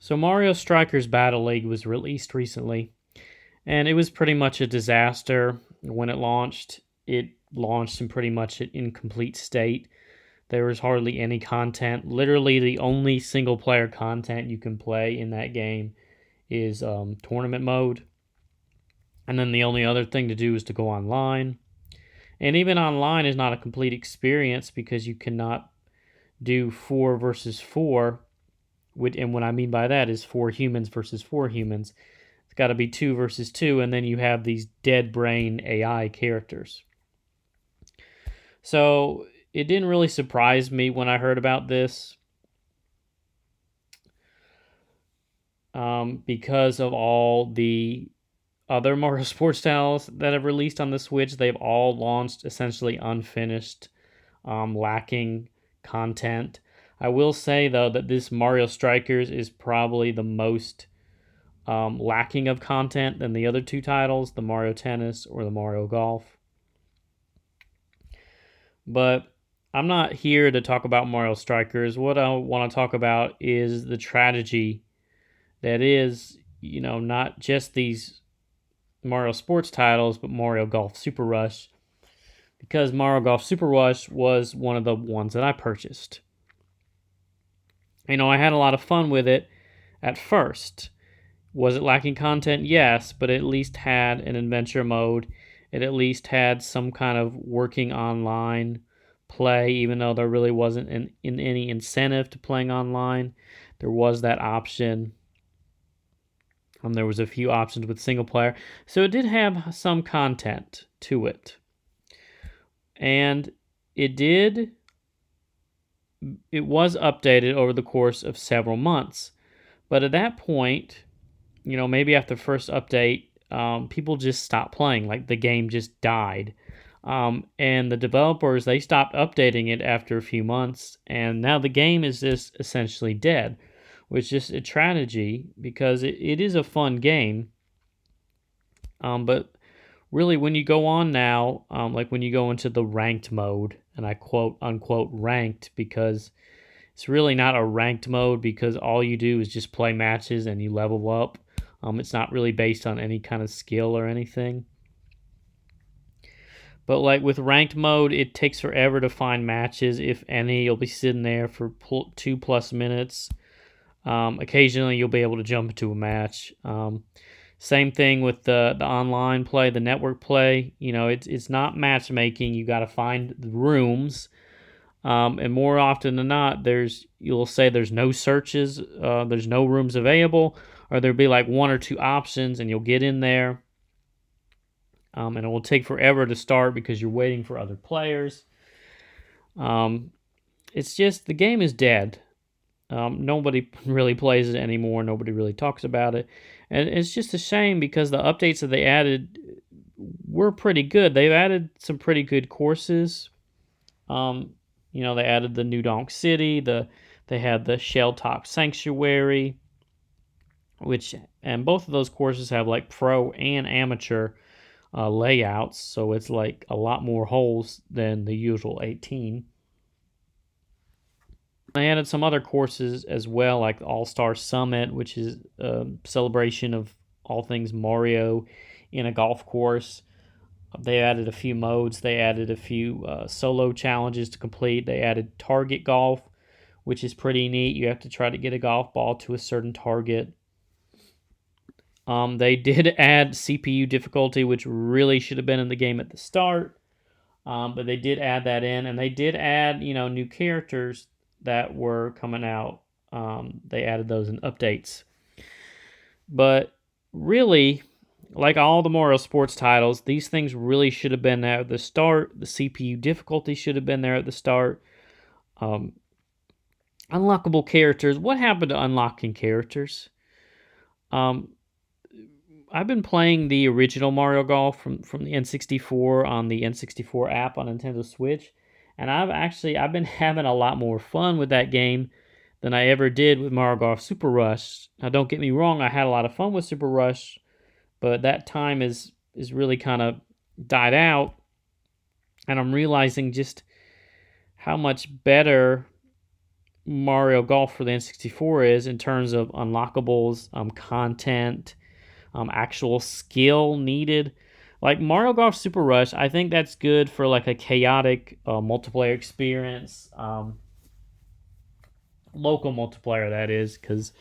So Mario Strikers Battle League was released recently, and it was pretty much a disaster when it launched. It launched in pretty much an incomplete state. There was hardly any content. Literally, the only single player content you can play in that game is tournament mode. And then the only other thing to do is to go online. And even online is not a complete experience because you cannot do 4 versus 4. And what I mean by that is 4 humans versus 4 humans. It's got to be 2 versus 2, and then you have these dead brain AI characters. So it didn't really surprise me when I heard about this, because of all the other Mario Sports titles that have released on the Switch. They've all launched essentially unfinished, lacking content. I will say though that this Mario Strikers is probably the most lacking of content than the other two titles, the Mario Tennis or the Mario Golf. But I'm not here to talk about Mario Strikers. What I want to talk about is the tragedy that is, not just these Mario Sports titles, but Mario Golf Super Rush. Because Mario Golf Super Rush was one of the ones that I purchased. I had a lot of fun with it at first. Was it lacking content? Yes, but it at least had an adventure mode. It at least had some kind of working online play, even though there really wasn't any incentive to playing online. There was that option. There was a few options with single player. So it did have some content to it. And it was updated over the course of several months. But at that point, maybe after the first update, people just stopped playing. Like the game just died. And the developers, they stopped updating it after a few months. And now the game is just essentially dead, which is a tragedy because it is a fun game. But really, when you go on now, like when you go into the ranked mode, and I quote unquote ranked because it's really not a ranked mode because all you do is just play matches and you level up. It's not really based on any kind of skill or anything. But like with ranked mode, it takes forever to find matches, if any. You'll be sitting there for 2+ minutes. Occasionally, you'll be able to jump into a match. Same thing with the online play, the network play. It's not matchmaking. You got to find the rooms. And more often than not, you'll say there's no searches, there's no rooms available, or there'll be like 1 or 2 options, and you'll get in there, and it will take forever to start because you're waiting for other players. It's just the game is dead. Nobody really plays it anymore. Nobody really talks about it, and it's just a shame because the updates that they added were pretty good. They've added some pretty good courses. They added the New Donk City. They had the Shelltop Sanctuary, and both of those courses have like pro and amateur layouts, so it's like a lot more holes than the usual 18. They added some other courses as well, like the All-Star Summit, which is a celebration of all things Mario in a golf course. They added a few modes. They added a few solo challenges to complete. They added target golf, which is pretty neat. You have to try to get a golf ball to a certain target. They did add CPU difficulty, which really should have been in the game at the start. But they did add that in, and they did add, new characters that were coming out. They added those in updates. But really, like all the Mario Sports titles, these things really should have been there at the start. The CPU difficulty should have been there at the start. Unlockable characters. What happened to unlocking characters? I've been playing the original Mario Golf from the N64 on the N64 app on Nintendo Switch, and I've been having a lot more fun with that game than I ever did with Mario Golf Super Rush. Now, don't get me wrong, I had a lot of fun with Super Rush, but that time is really kind of died out, and I'm realizing just how much better Mario Golf for the N64 is in terms of unlockables, content, actual skill needed. Like Mario Golf Super Rush, I think that's good for like a chaotic multiplayer experience, local multiplayer that is, because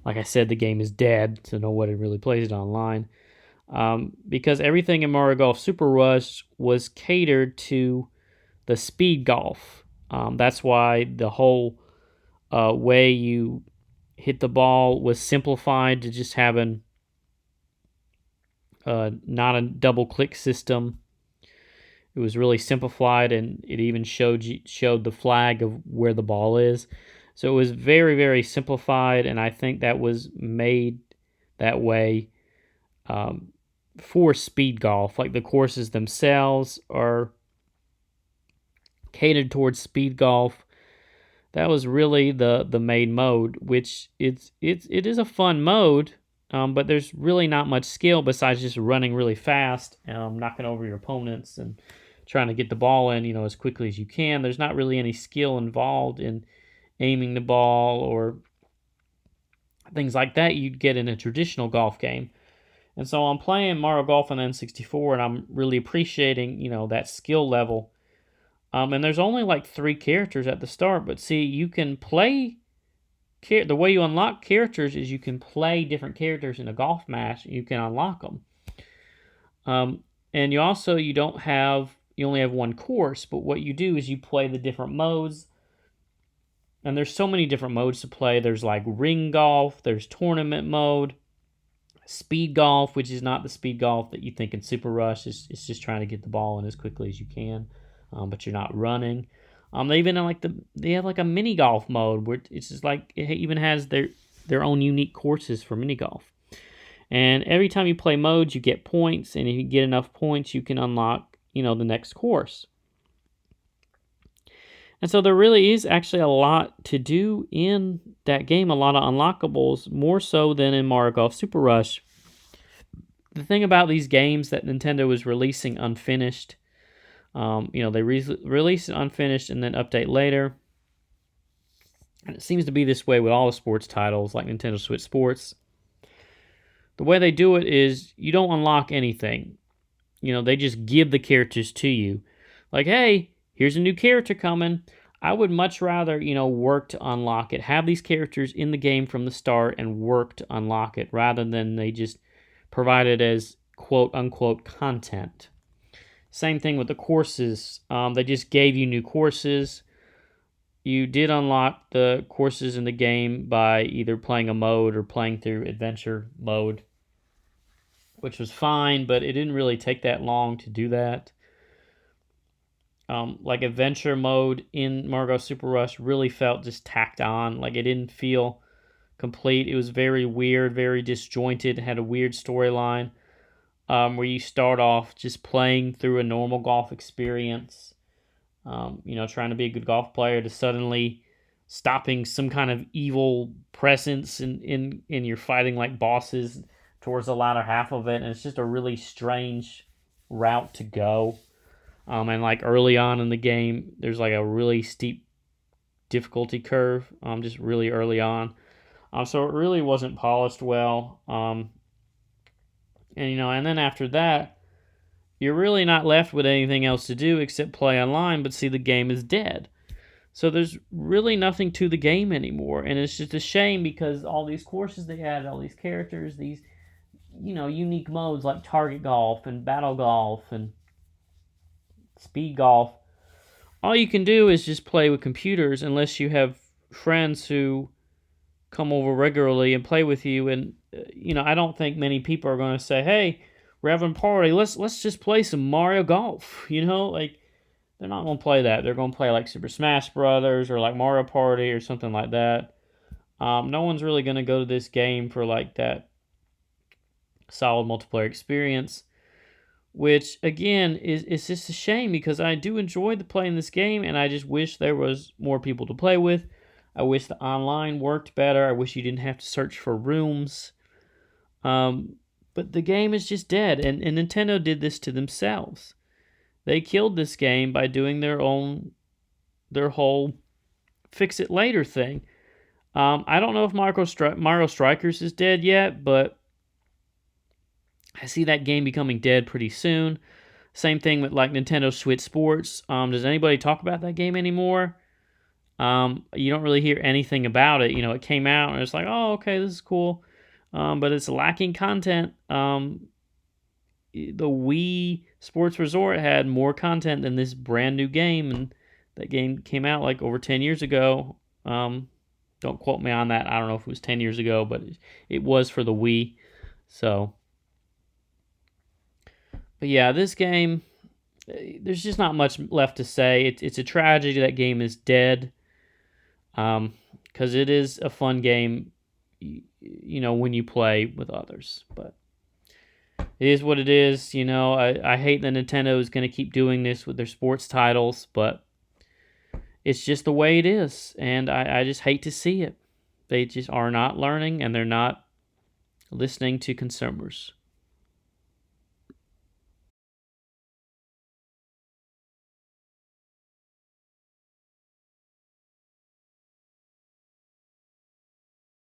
like I said, the game is dead, so nobody really plays it online. Because everything in Mario Golf Super Rush was catered to the speed golf. That's why the whole way you hit the ball was simplified to just having not a double click system. It was really simplified, and it even showed the flag of where the ball is. So it was very, very simplified, and I think that was made that way for speed golf. Like the courses themselves are catered towards speed golf. That was really the main mode, which it is a fun mode, but there's really not much skill besides just running really fast, knocking over your opponents, and trying to get the ball in, as quickly as you can. There's not really any skill involved in aiming the ball or things like that you'd get in a traditional golf game. And so I'm playing Mario Golf on N64, and I'm really appreciating, that skill level. And there's only like 3 characters at the start, but see, you can play. The way you unlock characters is you can play different characters in a golf match. And you can unlock them. And you only have one course, but what you do is you play the different modes. And there's so many different modes to play. There's like ring golf, there's tournament mode, speed golf, which is not the speed golf that you think in Super Rush. It's just trying to get the ball in as quickly as you can, but you're not running. They even have like a mini golf mode where it's just like it even has their own unique courses for mini golf. And every time you play modes, you get points, and if you get enough points, you can unlock the next course. And so there really is actually a lot to do in that game, a lot of unlockables, more so than in Mario Golf Super Rush. The thing about these games that Nintendo was releasing unfinished, they release it unfinished and then update later. And it seems to be this way with all the sports titles like Nintendo Switch Sports. The way they do it is you don't unlock anything. They just give the characters to you. Like, hey, here's a new character coming. I would much rather, work to unlock it. Have these characters in the game from the start and work to unlock it rather than they just provide it as quote-unquote content. Same thing with the courses. They just gave you new courses. You did unlock the courses in the game by either playing a mode or playing through adventure mode, which was fine, but it didn't really take that long to do that. Like adventure mode in Mario Golf Super Rush really felt just tacked on. Like it didn't feel complete. It was very weird, very disjointed. It had a weird storyline where you start off just playing through a normal golf experience, trying to be a good golf player, to suddenly stopping some kind of evil presence in you're fighting like bosses towards the latter half of it. And it's just a really strange route to go. And like early on in the game, there's like a really steep difficulty curve, just really early on. So it really wasn't polished well. And then after that, you're really not left with anything else to do except play online, but see, the game is dead. So there's really nothing to the game anymore. And it's just a shame because all these courses they had, all these characters, these, unique modes like target golf and battle golf and speed golf, all you can do is just play with computers unless you have friends who come over regularly and play with you. And I don't think many people are going to say, hey, we're having a party, let's just play some Mario Golf. Like they're not going to play that. They're going to play like Super Smash Brothers or like Mario Party or something like that. No one's really going to go to this game for like that solid multiplayer experience, which again is just a shame because I do enjoy playing this game, and I just wish there was more people to play with. I wish the online worked better. I wish you didn't have to search for rooms. But the game is just dead, and Nintendo did this to themselves. They killed this game by doing their whole fix it later thing. I don't know if Mario Strikers is dead yet, but I see that game becoming dead pretty soon. Same thing with like Nintendo Switch Sports. Does anybody talk about that game anymore? You don't really hear anything about it. It came out and it's like, oh, okay, this is cool. But it's lacking content. The Wii Sports Resort had more content than this brand new game, and that game came out like over 10 years ago. Don't quote me on that. I don't know if it was 10 years ago, but it was for the Wii. So, but yeah, this game, there's just not much left to say. It's a tragedy that game is dead, because it is a fun game, when you play with others. But it is what it is. I hate that Nintendo is going to keep doing this with their sports titles, but it's just the way it is, and I just hate to see it. They just are not learning, and they're not listening to consumers.